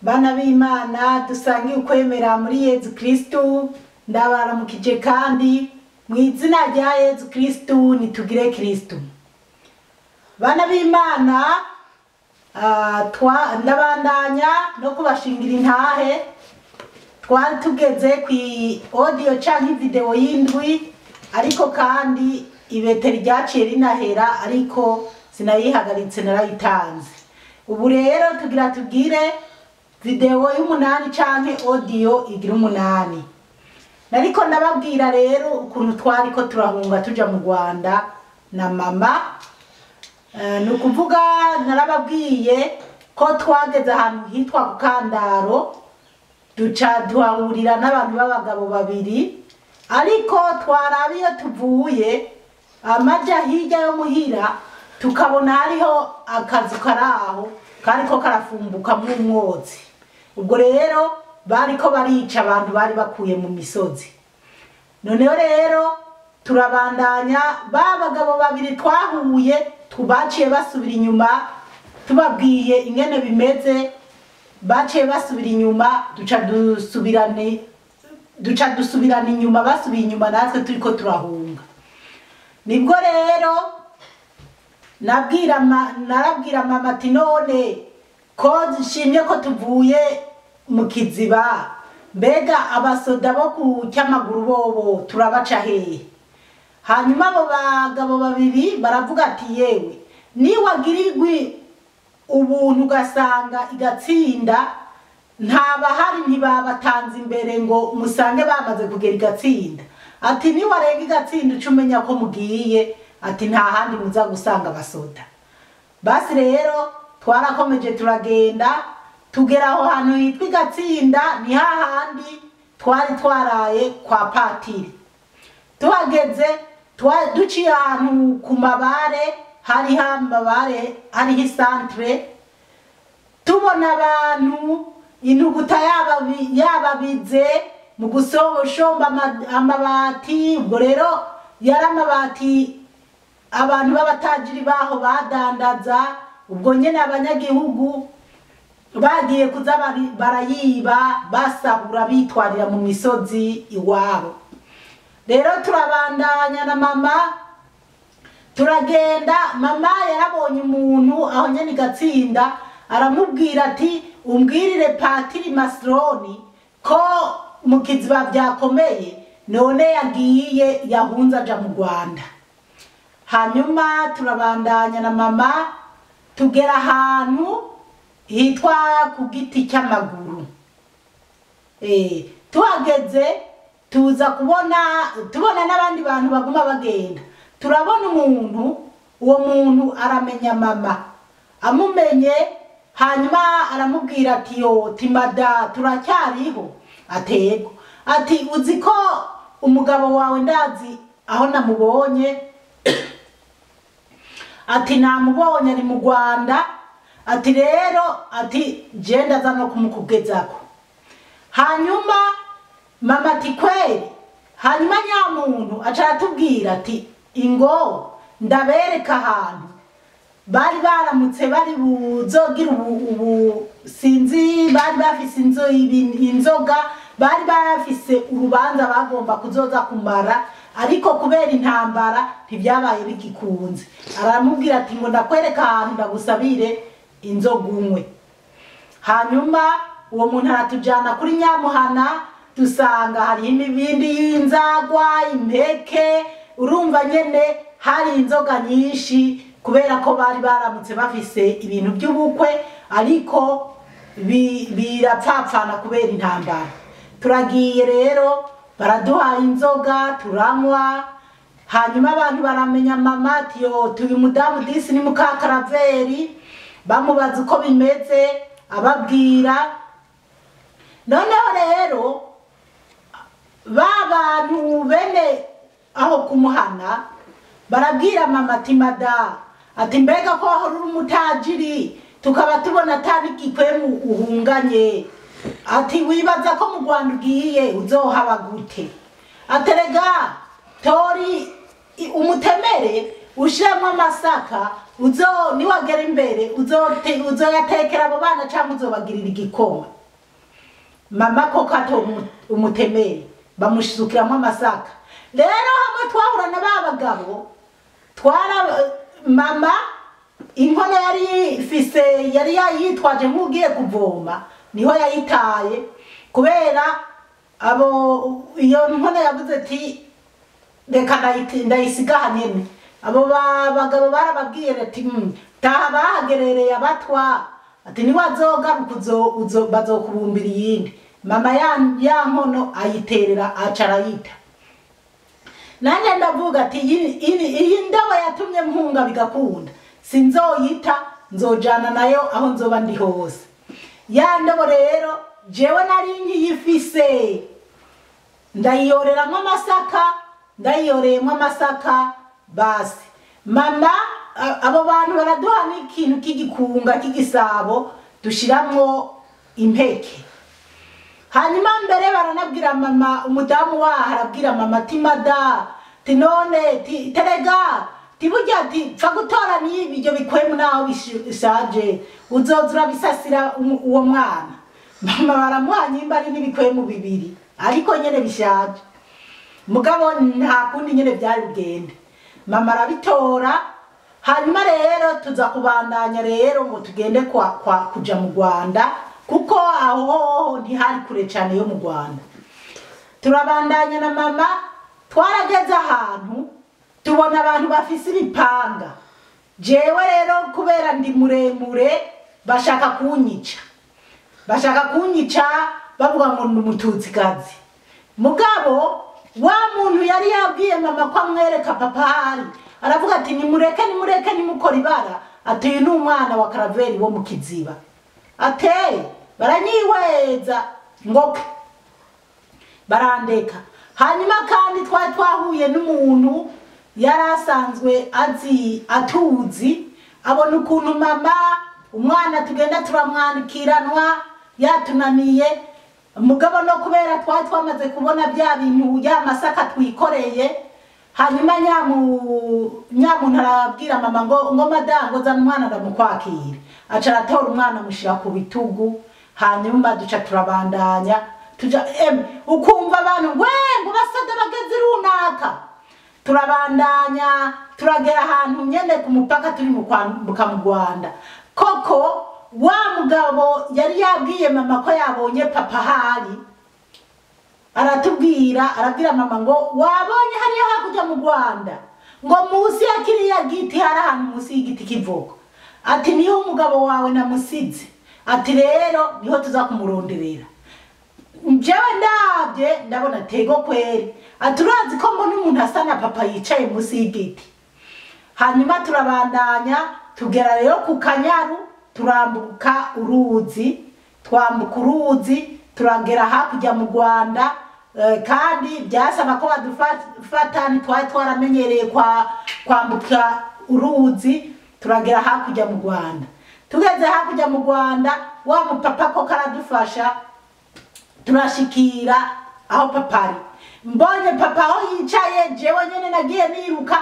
Bana b'Imana dusangiye ukwemera muri Yezu Kristu, ndabaramukije kandi mu izina rya Yezu Kristu nitugire Kristu. Bana b'Imana, ndabandanya no kubashingira intahe. Twari tugeze ku audio canke video y'indwi, ariko kandi ibeteri ryaciye rinahera, ariko sinayihagaritse narayitanze. Ubu rero tugira tubwire video y'umunani canke audio igira umunani. Nariko ndababwira rero ukuntu twariko turahunga tuja mu Rwanda na mama. Nukuvuga narababwiye ko twageze ahantu hitwa Kukandaro, duca duhahurira n'abantu b'abagabo babiri, ariko twarabiyo tuvuye amaja hirya yo muhira tukabona hariho akazu karaho kariko karafumbuka mu mwotsi. Ubwo rero bariko barica abantu bari bakuye mu misozi. Noneho rero turabandanya, ba bagabo babiri twahuye tubaciye basubira inyuma, tubabwiye ingene bimeze, baciye basubira inyuma, duca dusubirana inyuma, basubiye inyuma natwe turiko turahunga. Nibwo rero narabwira mama ati none ko nshimye ko tuvuye mu kiziba, mbega abasoda bo ku Cyamaguru bobo turabaca hehe? Hanyuma abo bagabo babiri baravuga ati yewe niwagirirwe ubuntu ugasanga igatsinda, ntabahari ntibabatanze imbere ngo musange bamaze kugera igatsinda. Ati niwarenga igatsinda ucumenya ko mugiye, ati nta handi muza gusanga abasoda. Basi rero twarakomeje turagenda, tugera aho hantu hitwa igatsinda, ni hahandi twari twaraye kwa patiri. Tuhageze duciye ahantu ku mabare, hariho amabare, hariho isantre, tubona abantu intuguta yababize mu gushomba amabati. Ubwo rero yari amabati abantu b'abatajiri baho badandaza. Ubwo nyene abanyagihugu bagiye kuza barayiba, basahura bitwarira mu misozi iwabo. Rero turabandanya na mama turagenda. Mama yarabonye umuntu aho nyene igatsinda, aramubwira ati umbwirire Patiri Masroni ko mu kiziba byakomeye, none yagiye yahunze aja mu Rwanda. Hanyuma turabandanya na mama tugera ahantu hitwa ku giti cy'amaguru. Tuhageze tuza tubona n'abandi bantu baguma bagenda. Turabona umuntu, uwo muntu aramenya mama, amumenye. Hanyuma aramubwira ati yo timada turacyariho? Atego. Ati uzi ko umugabo wawe ndazi aho namubonye? Ati namubonye ari mu Rwanda. Ati rero ati je ndaza no kumukugezako. Hanyuma mama ati kweli? Hanyuma nyamuntu aca atubwira ati ingo ndabereka ahantu bari baramutse bari buzogira ubu sinzi, bari bafise inzoga, bari bafise urubanza bagomba kuzoza kumara, ariko kubera intambara ntibyabaye bigikunze. Aramubwira ati ngo ndakwereka ahantu ndagusabire inzoga unywe. Hanyuma uwo muntu aratujana kuri Nyamuhana, dusanga hari imibindi y'inzagwa, impeke. Urumva nyene hari inzoga nyinshi, kubera ko bari baramutse bafise ibintu by'ubukwe, ariko birapfapfana kubera intambara. Turagiye rero baraduha inzoga turanywa. Hanyuma abantu baramenya mama ati yo tuyu mudamu disi ni Mukakaraveri, bamubaza uko bimeze ababwira. Noneho rero ba bantu bene aho kumuhana barabwira mama ati mada, ati mbega ko aho uri umutajiri tukaba tubona atari gikwemu uhunganye, ati wibaza ko mu Rwanda ugiye uzohaba gute? Aterega tori umutemere ushiremo amasaka niwagera imbere uzoyatekera abo bana cyangwa uzobagirira igikoma. Mama ko kato umutemeri bamushizukiramo amasaka. Rero hamwe twahura na babagabo mama inkono yari ifise yari yitwaje nk'ugiye kuvoma niho yayitaye kubera abo iyo nkono yavuze ati reka ndayisiga hanene. Abo bagabo barababwiye ati taha bahagerereye abatwa ati niwazogaruka bazokubumbira iyindi. Mama ya nkono ayiterera acarayita. Nanje ndavuga ati iyi ndabo yatumye mpunga bigakunda sinzoyita nzojana nayo aho nzoba ndi hose. Ya ndabo rero jewe nari nkiyifise ndayiyoreramo amasaka basi. Mama abo bantu baraduha n'ikintu k'igikunga k'igisabo dushiramwo impeke. Hanyuma mbere baranabwira mama umudamu waho arabwira mama ati mada tinone terega tiburya ati pfa gutora nibi byo bikwemu naho bishaje uzozura bisasira uwo mwana. Mama baramuhanye imbari n'ibikwemu bibiri ariko nyene bishaje mugabo nta kundi nyene byari bugende. Mama arabitora hanyuma rero tuza kubandanya rero ngo tugende kuja mu Rwanda kuko aho ntihari kure cyane yo mu Rwanda. Turabandanya na mama twarageze ahantu tubona abantu bafise ibipanga. Jewe rero kubera ndi muremure bashaka kunyica bavuga ngo ndi umututsikazi. Mugabo wa muntu yari yabwiye mama ko amwereka papa hari aravuga ati nimureke nimukora ibara ati uyu ni umwana wa Karaveri wo mu Kiziba. Ate baranyiweza ngoke barandeka. Hanyuma kandi twahuye n'umuntu yarasanzwe atuzi abona ukuntu mama umwana tugenda turamwandikiranwa yatunaniye. Mugabo no kubera twamaze kubona bya bintu ya masaka twikoreye. Hanyuma nyamuntu arabwira mama ngo madango zana umwana ndamukwakira. Aca aratora umwana mushira ku bitugu. Hanyuma duca turabandanya tuja ukumva abantu ngo basada bageze runaka. Turabandanya turagera ahantu nyene ku mupaka turi mu kwambuka mu Rwanda. Koko wa mugabo yari yabwiye mama ko yabonye papa hari arabwira mama ngo wabonye hariya hakurya mu Rwanda ngo musi ya kiriya giti hari ahantu musi y'igiti kivuko. Ati niho umugabo wawe namusize. Ati rero niho tuza kumuronderera. Jewe ndabona tego kweri. Ati urazi ko mbona umuntu asa na papa yicaye musi y'igiti. Hanyuma turabandanya tugera rero ku Kanyaru turambuka uruzi. Twambuka uruzi turagera hakurya mu Rwanda. Kandi byasaba ko badufatana twaramenyereye kwambuka uruzi turagera hakurya mu Rwanda. Tugeze hakurya mu Rwanda wa mupapa ko karadufasha turashikira aho papa ari. Mbonye papa aho yicaye jewe nyene nagiye niruka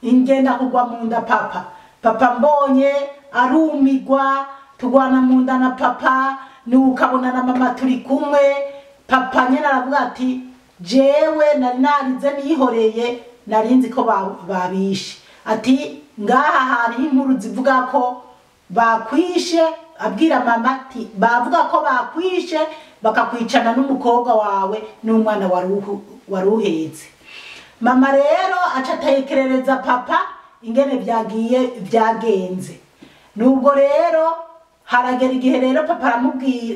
ingenda kugwa mu nda papa mbonye arumigwa tugwana mu nda na papa nukabona na mama turi kumwe. Papa nyene aravuga ati jewe nari narize nihoreye narinzi ko babishe. Ati ngaha hari inkuru zivuga ko bakwishe. Abwira mama ati bavuga ko bakwishe bakakwicana n'umukobwa wawe n'umwana waruhetse. Mama rero acatekerereza papa ingene byagenze. Nubwo rero haragera igihe rero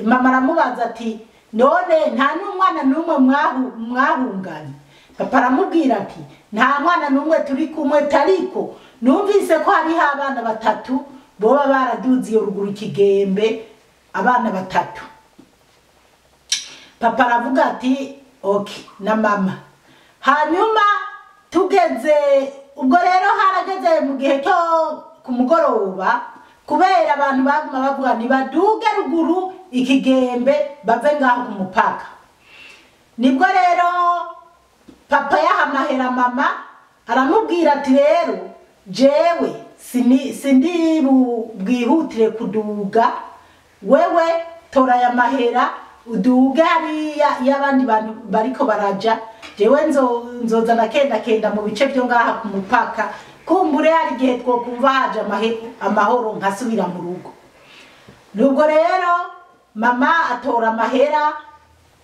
mama aramubaza ati none nta n'umwana n'umwe mwahunganye. Papa aramubwira ati nta mwana n'umwe turi kumwe tariko numvise ko hari abana batatu boba baraduziye ruguru Kigembe abana batatu. Papa aravuga ati okay na mama. Hanyuma tugeze ubwo rero harageze mu gihe cyo kumugoroba kubera abantu baguma bavuga ni baduge ruguru Ikigembe bave ngaho ku mupaka. Nibwo rero papa yahamahera mama aramubwira ati rero jewe sindi bwihutire kuduga, wewe tora ya mahera uduga hariya y'abandi bantu bariko baraja, jewe nzoza nakenda mu bice byo ngaha ku mupaka, kumbure hari igihe twokumva haje amahoro nkasubira mu rugo. Nubwo rero mama atora amahera,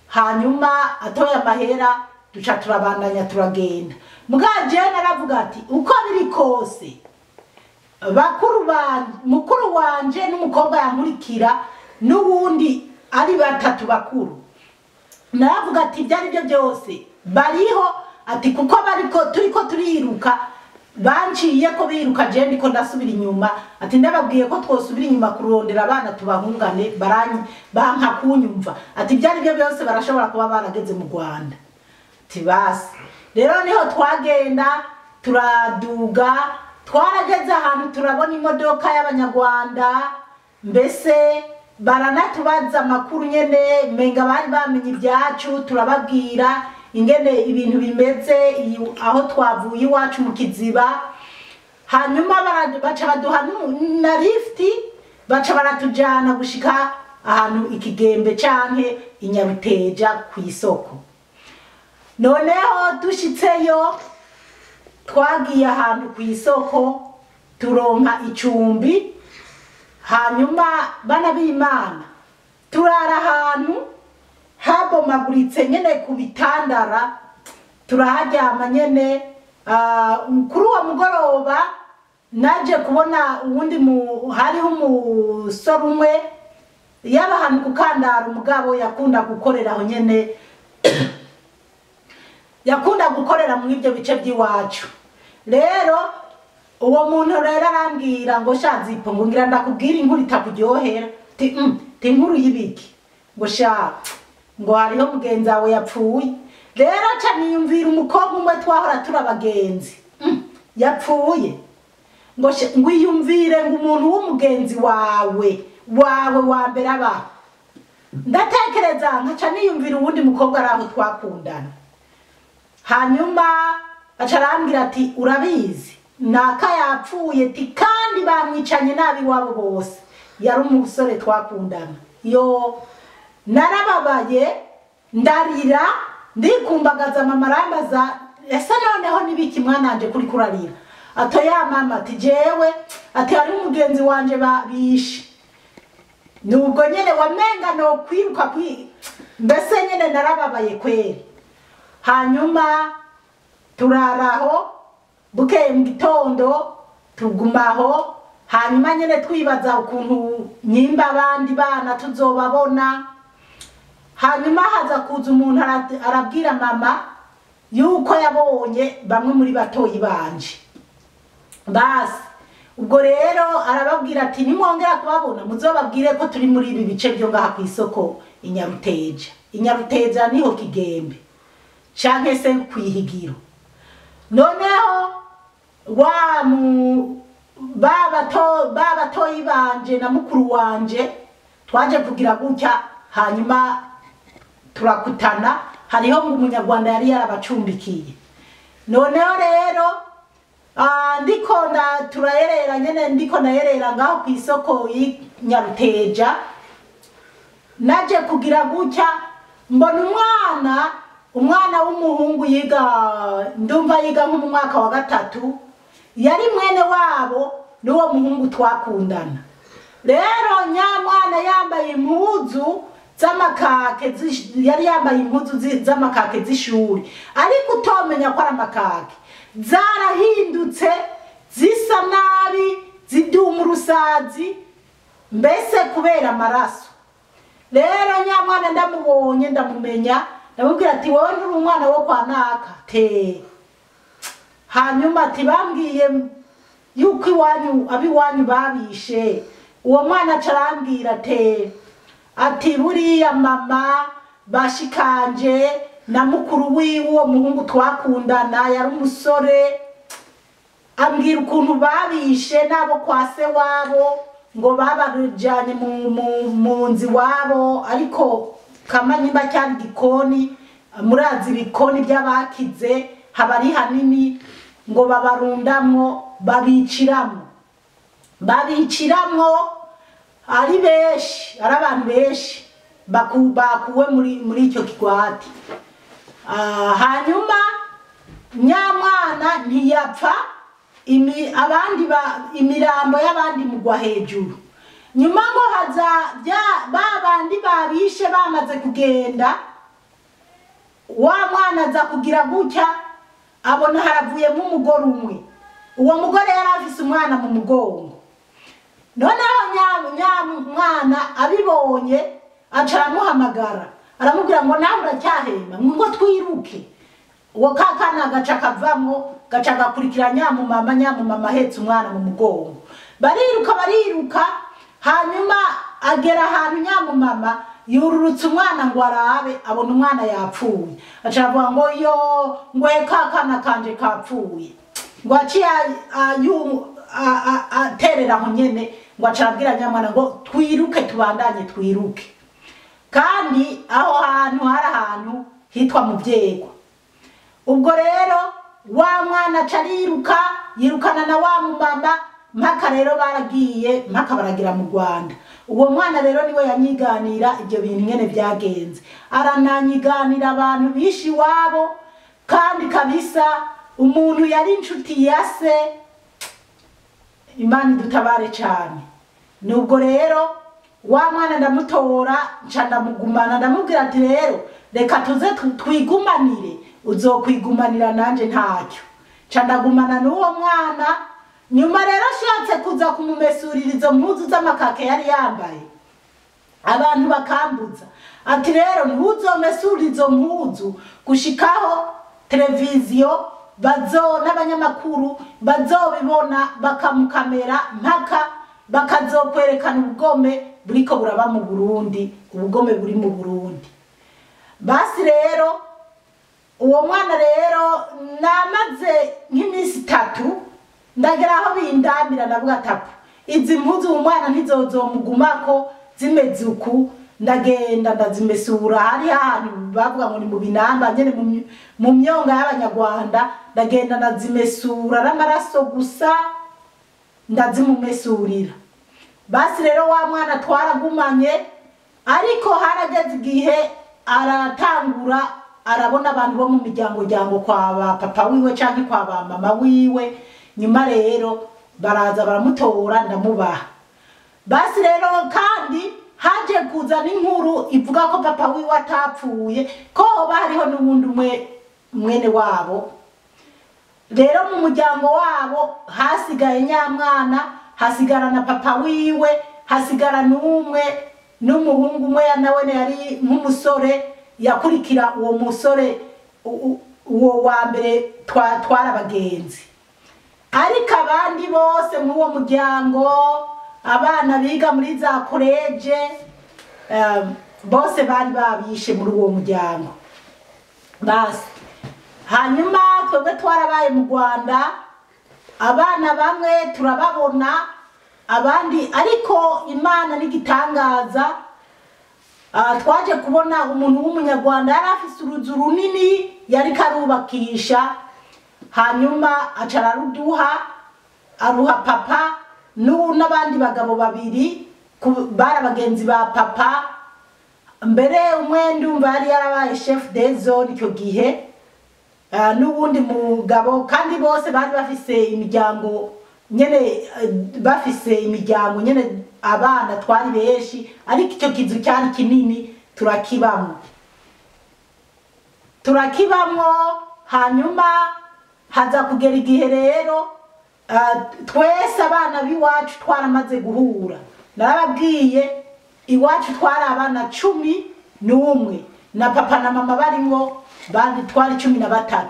hanyuma atoye amahera duca turabandanya turagenda. Mugaje naravuga ati uko biri kose mukuru wanje n'umukobwa yankurikira n'ubundi ari batatu bakuru, naravuga ati byari byo byose bariho, ati kuko turiko turiruka banciye ko biruka je ndiko ndasubira inyuma, ati ndababwiye ko twosubira inyuma kurondera abana tubahungane, banka kunyumva, ati byari byo byose barashobora kuba barageze mu Rwanda. Ati basi rero niho twagenda turaduga, twarageze ahantu turabona imodoka y'Abanyarwanda, mbese baranatubaza amakuru nyene menga bari bamenye ibyacu, turababwira ingene ibintu bimeze aho twavuye iwacu mu Kiziba. Hanyuma baca baduha na lifti, baca baratujana gushika ahantu Ikigembe canke Inyaruteja ku isoko. Noneho dushitseyo twagiye ahantu ku isoko turonka icumbi, hanyuma bana b'Imana turara ahantu habomaguritse nyene ku bitandara, turaharyama nyene. Kuri uwo mugoroba naje kubona uwundi hariho umusore umwe yaba ahantu kukandara, umugabo yakunda gukorera aho nyene yakunda gukorera mu ibyo bice by'iwacu. Rero uwo muntu rero arambwira ngo shazipo, ngo ngira ndakubwira inkuru itakuryohera. Ti inkuru y'ibiki? Ngo sha ngo hariho mugenzi wawe yapfuye. Rero ca niyumvira umukobwa umwe twahora turabagenzi yapfuye, ngo iyumvire ngo umuntu w'umugenzi wawe wa mbere aba. Ndatekereza nkaca niyumvira uwundi mukobwa araho twakundana. Hanyuma acarambira ati urabizi naka yapfuye, ti kandi bamwicanye nabi wabo bose, yari umusore twakundana. Yo narababaye ndarira ndikumbagaza, mama arambaza ese noneho nibiki mwananje kuri kurarira? Atoya mama, ati jewe ati ari umugenzi wanje babishe. Nubwo nyene wamenga no kwiruka mbese nyene narababaye kweri. Hanyuma turaraho, bukeye mu gitondo tugumaho, hanyuma nyene twibaza ukuntu nyimba abandi bana tuzobabona. Hanyuma haza kuza umuntu arabwira mama yuko yabonye bamwe muri batoyi banje. Basi ubwo rero arababwira ati nimwongera kubabona muzobabwire ko turi muri ibi bice byo ngaha ku isoko Inyaruteja. Inyaruteja niho Kigembe canke se kwihigiro. Noneho babatoyi banje na mukuru wanje twaje kugira gutya, hanyuma turakutana, hariho ngo umunyarwanda yari yarabacumbikiye. Noneho rero turayerera nyene, ndiko nayerera ngaho ku isoko y'Inyaruteja, naje kugira gutya mbona umwana w'umuhungu ndumva yiga nko mu mwaka wa 3, yari mwene wabo n'uwo muhungu twakundana. Rero nyamwana yambaye impuzu z'amakake, yari yambaye impuzu z'amakake z'ishuri, ariko utomenya ko ari amakake, zarahindutse zisa nabi, ziduma urusazi, mbese kubera amaraso. Rero nyamwana ndamubonye ndamumenya, ndamubwira ati wowe nturi umwana wo kwa naka te. Hanyuma ati bambwiye yuko abiwanyu babishe. Uwo mwana acarambwira te ati buriya mama bashikanje na mukuru wiwe uwo muhungu twakundana yari umusore, ambwira ukuntu babishe nabo kwa se wabo, ngo babajanye mu nzi wabo, ariko Kamanyimba cyari gikoni, murazi ibikoni by'abakize haba ari hanini, ngo babarundamwo babiciramwo ari benshi, ari abantu benshi bakuwe muri icyo kigwati. Hanyuma nyamwana ntiyapfa, imirambo y'abandi mugwa hejuru. Nyuma ngo haza babandi babishe bamaze kugenda, wa mwana aza kugira gutya abona haravuyemo umugore umwe. Uwo mugore yari afise umwana mu mugongo. Noneho nyamwana abibonye aca aramuhamagara, aramubwira ngo nawe uracyahema, ngo twiruke. Uwo kakana gaca kavamwo, gaca gakurikira nyamumama ahetse umwana mu mugongo. Bariruka, hanyuma agera ahantu nyamumama yururutse umwana ngo arabe, abona umwana yapfuye. Aca avuga ngo ngo kakana kanje kapfuye. Ngo aciye aterera aho nyene, ngo aca arabwira nyamwana ngo twiruke tubandanye twiruke. Kandi aho hantu hari ahantu hitwa mu Vyegwa. Ubwo rero wa mwana aca yirukana na wa mumama, mpaka rero baragira mu Rwanda. Uwo mwana rero niwe yanyiganira ibyo bintu nyene byagenze. Arananyiganira abantu bishi wabo, kandi kabisa umuntu yari inshuti ya se. Imana dutabare cyane. Nubwo rero wa mwana ndamutora, nca ndamugumana, ndamubwira ati rero reka tuze twigumanire, uzokwigumanira nanje ntacyo. Nca ndagumana n'uwo mwana. Nyuma rero ashatse kuza kumumesurira izo mpuzu z'amakake yari yambaye, abantu bakambuza ati rero ntuzomesura izo mpuzu gushikaho televiziyo n'abanyamakuru bazobibona bakamukamera, mpaka bakazokwerekana ubugome buriko buraba mu Burundi, ubugome buri mu Burundi. Basi rero uwo mwana rero namaze nk'iminsi 3 ndagera aho bindambira, ndavuga atapu izi mpuzu umwana ntizozomugumako zimeze uku. Ndagenda ndazimesura, hari ahantu bavuga ngo ni mu Binamba nyene mu myonga y'Abanyarwanda. Ndagenda ndazimesura n'amaraso gusa ndazimumesurira. Basi rero wa mwana twaragumanye, ariko harageze igihe aratangura arabona abantu bo mu miryango kwa ba papa wiwe canke kwa ba mama wiwe. Nyuma rero baraza baramutora, ndamubaha. Basi rero kandi haje kuza n'inkuru ivuga ko papa wiwe atapfuye, ko hariho n'ubundi mwene wabo. Rero mu muryango wabo hasigaye nyamwana, hasigara na papa wiwe, hasigara n'umuhungu umwe nawe yari nk'umusore yakurikira uwo musore uwo wa mbere twara abagenzi. Ariko abandi bose mu uwo muryango, abana biga muri za college, bose bari babishe muri uwo muryango. Basi hanyuma twebwe twarabaye mu Rwanda, abana bamwe turababona, abandi ariko Imana n'igitangaza. Twaje kubona umuntu w'umunyarwanda yari afise uruzu runini yari karubakisha, hanyuma aca aruha papa n'abandi bagabo babiri bara bagenzi ba papa. Mbere umwe ndumva yari yarabaye chef de zone icyo gihe, n'ubundi mugabo, kandi bose bari bafise imiryango nyene, bafise imiryango nyene, abana twari benshi, ariko icyo kizu cyari kinini turakibamwo. Hanyuma haza kugera igihe rero twese abana b'iwacu twaramaze guhura. Narababwiye iwacu twari abana 11 na papa na mama barimwo, bandi twari 13.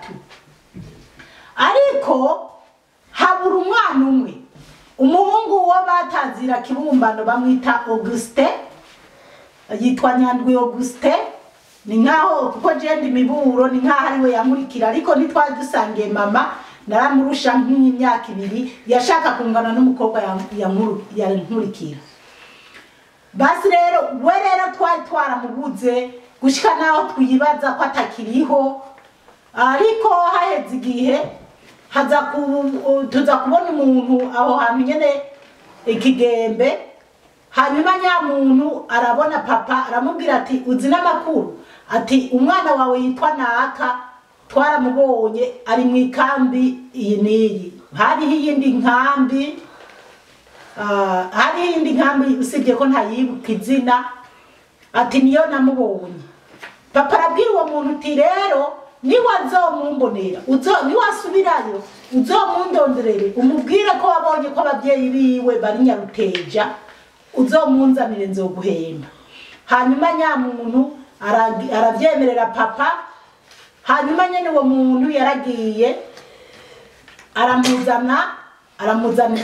Ariko habura umwana umwe, umuhungu wo batazira Kibumbano bamwita Auguste, yitwa Nyandwi Auguste. Ni nkaho kuko jendi miburo ni nkaho ari we yamurikira, ariko ntitwari dusangiye mama, naramurusha nk'imyaka 2, yashaka kungana n'umukobwa yankurikira. Basi rero we rero twari twaramubuze gushika naho twibaza ko atakiriho. Ariko haheze igihe tuza kubona umuntu aho hantu nyene ikigembe. Hanyuma nyamuntu arabona papa aramubwira ati uzi n'amakuru, ati umwana wawe yitwa naka twaramubonye ari mu ikambi iyi niyi. Hariho iyindi nkambi usibye ko ntayibuka izina, ati niyo namubonye. Papa arabwira uwo muntu uti rero niwazomumbonera niwasubirayo uzomundonderere umubwire ko wabonye ko ababyeyi biwe bari Nyaruteja, uzomunzanire nzoguhemba. Hanyuma nyamuntu arabyemerera papa. Hanyuma nyene uwo muntu yaragiye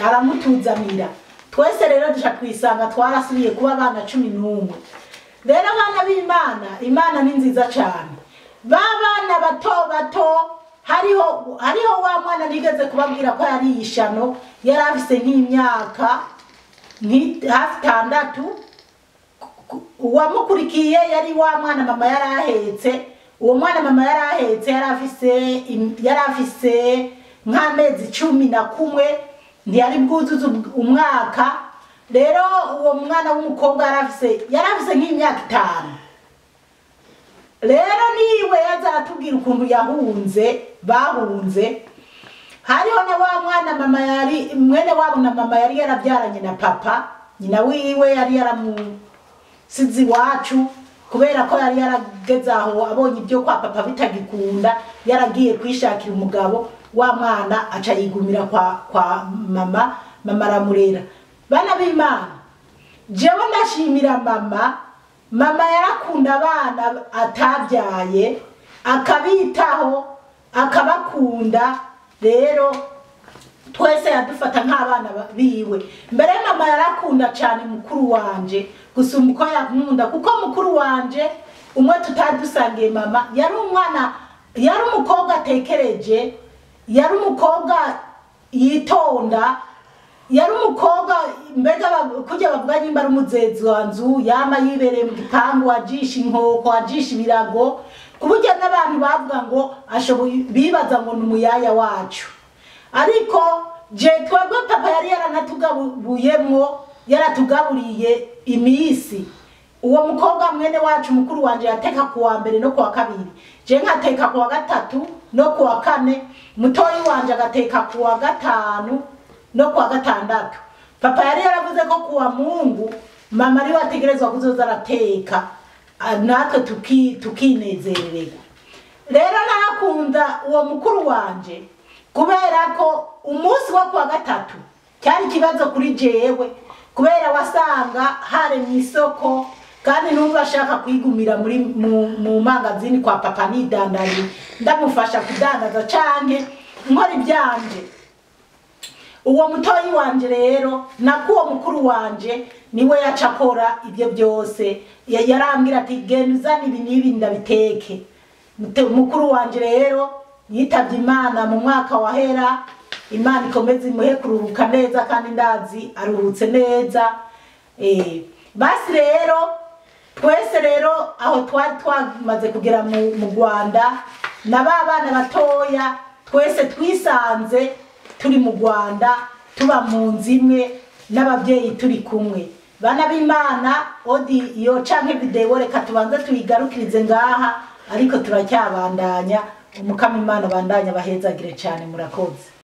aramutuzanira. Twese rero dusha kwisanga twarasubiye kuba abana 11. Rero abana b'Imana, Imana ni nziza cyane. Babana bato hariho wa mwana nigeze kubabwira ko yari yishano, yari afise nk'imyaka hafi 6. Uwamukurikiye yari wa mwana mama yarahetse. Uwo mwana mama yarahetse yari afise nk'amezi 11, ntiyari bwuzuze umwaka. Rero uwo mwana w'umukobwa yari afise nk'imyaka 5. Rero niwe yazatubwira ukuntu bahunze. Hariho na wa mwana mama yari mwene wabo na mama yari yarabyaranye na papa, nyina wiwe yari yaramusize iwacu kubera ko yari yarageze aho abonye ibyo kwa papa bitagikunda, yaragiye kwishakira umugabo. Wa mwana aca yigumira kwa mama aramurera. Bana b'Imana, jewe ndashimira mama yarakunda abana atabyaye, akabitaho akabakunda. Rero twese yadufata nk'abana biwe. Mbere mama yarakunda cyane mukuru wanje gusumba uko yankunda, kuko mukuru wanje umwe tutadusangiye mama yari umukobwa atekereje, yari umukobwa yitonda, yari umukobwa mbega kujya bavuga nyimba ari umuzezi wanzu, yama yibereye mu gipangu ajisha inkoko ajisha ibirago, kuburyo n'abantu bavuga ngo bibaza ngo n'umuyaya wacu. Ariko je twebwe papa yari yaranatugabuyemwo, yaratugaburiye imisi. Uwo mukobwa mwene wacu mukuru wanje yateka kuwa mbere no kuwa kabiri, je nkateka kuwa gatatu no kuwa kane, mutoyi wanje agateka kuwa gatanu no kuwa gatandatu. Papa yari yaravuze ko kuwa Mungu mama ari wategerezwa kuzoza arateka, natwe tukinezererwa. Rero narakunda uwo mukuru wanje kubera ko umunsi wo kuwa gatatu cyari kibazo kuri jewe, kubera wasanga hare mu isoko kandi numva ashaka kwigumira mu magazine kwa papa nidandari, ndamufasha kudandaza canke nkora ibyanje. Uwo mutoyi wanje rero nakuwo mukuru wanje niwe yacakora ibyo byose, yarambwira ati genda uzana ibi nibi ndabiteke. Mukuru wanje rero yitavye Imana mu mwaka wahera. Imana ikomeze imuhe kuruhuka neza kandi ndazi aruhutse neza. Basi rero twese rero aho twamaze kugera mu Rwanda n'abana batoya twese twisanze turi mu Rwanda, tuba mu nzu imwe n'ababyeyi turi kumwe. Bana b'Imana, odi iyo canke video reka tubanze tuyigarukirize ngaha, ariko turacyabandanya. Umukama Imana bandanya bahezagire cyane, murakoze.